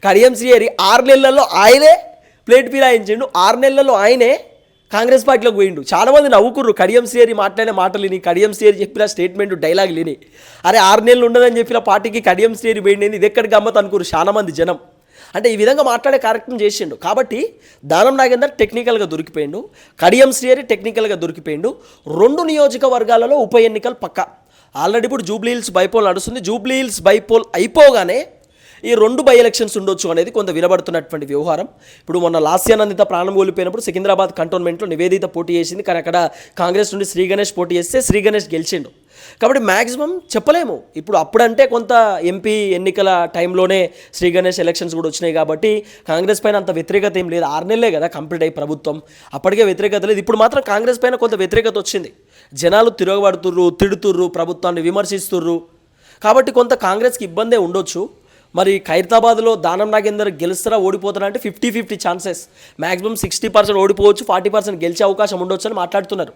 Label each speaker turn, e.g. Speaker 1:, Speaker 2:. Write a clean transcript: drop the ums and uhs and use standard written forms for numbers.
Speaker 1: కడియం శ్రీహరి 6 నెలల్లో ఆయనే ప్లేట్ ఫిరాయించిండు, 6 నెలల్లో ఆయనే కాంగ్రెస్ పార్టీలోకి పోయిండు. చాలామంది నవ్వుకుర్రు కడియం శ్రీహరి మాట్లాడిన మాటలు విని, కడియం శ్రీహరి చెప్పిన స్టేట్మెంట్ డైలాగ్ విని, అరే 6 నెలలు ఉండదని చెప్పిన పార్టీకి కడియం శ్రీహరి పోయింది, ఇది ఎక్కడికి గమ్మత్ అనుకుర్రు చాలామంది జనం. అంటే ఈ విధంగా మాట్లాడే కార్యక్రమం చేసిండు. కాబట్టి దానం నాగేందర్ టెక్నికల్గా దొరికిపోయిండు, కడియం శ్రీహరి టెక్నికల్గా దొరికిపోయిండు. 2 నియోజకవర్గాలలో ఉప ఎన్నికలు పక్క. ఆల్రెడీ ఇప్పుడు జూబ్లీ హిల్స్ బైపోల్ నడుస్తుంది. జూబ్లీ హిల్స్ బైపోల్ అయిపోగానే ఈ 2 బై ఎలక్షన్స్ ఉండొచ్చు అనేది కొంత వినబడుతున్నటువంటి వ్యవహారం. ఇప్పుడు మొన్న లాస్యానందిత ప్రాణం కోల్పోయినప్పుడు సికింద్రాబాద్ కంటోన్మెంట్లో నివేదిత పోటీ చేసింది, కానీ అక్కడ కాంగ్రెస్ నుండి శ్రీ గణేష్ పోటీ చేస్తే శ్రీ గణేష్ గెలిచిండు. కాబట్టి మ్యాక్సిమం చెప్పలేము. ఇప్పుడు అప్పుడంటే కొంత ఎంపీ ఎన్నికల టైంలోనే శ్రీ గణేష్ ఎలక్షన్స్ కూడా వచ్చినాయి కాబట్టి కాంగ్రెస్ పైన అంత వ్యతిరేకత ఏం లేదు. 6 నెలలే కదా కంప్లీట్ అయ్యి ప్రభుత్వం, అప్పటికే వ్యతిరేకత లేదు. ఇప్పుడు మాత్రం కాంగ్రెస్ పైన కొంత వ్యతిరేకత వచ్చింది. జనాలు తిరగబడుతుర్రు, తిడుతుర్రు, ప్రభుత్వాన్ని విమర్శిస్తుర్రు. కాబట్టి కొంత కాంగ్రెస్కి ఇబ్బందే ఉండొచ్చు. మరి ఖైరతాబాద్లో దానం నాగేందర్ గెలుస్తారా ఓడిపోతారా అంటే 50-50 ఛాన్సెస్. మ్యాక్సిమం 60% ఓడిపోవచ్చు, 40% గెలిచే అవకాశం ఉండొచ్చు అని మాట్లాడుతున్నారు.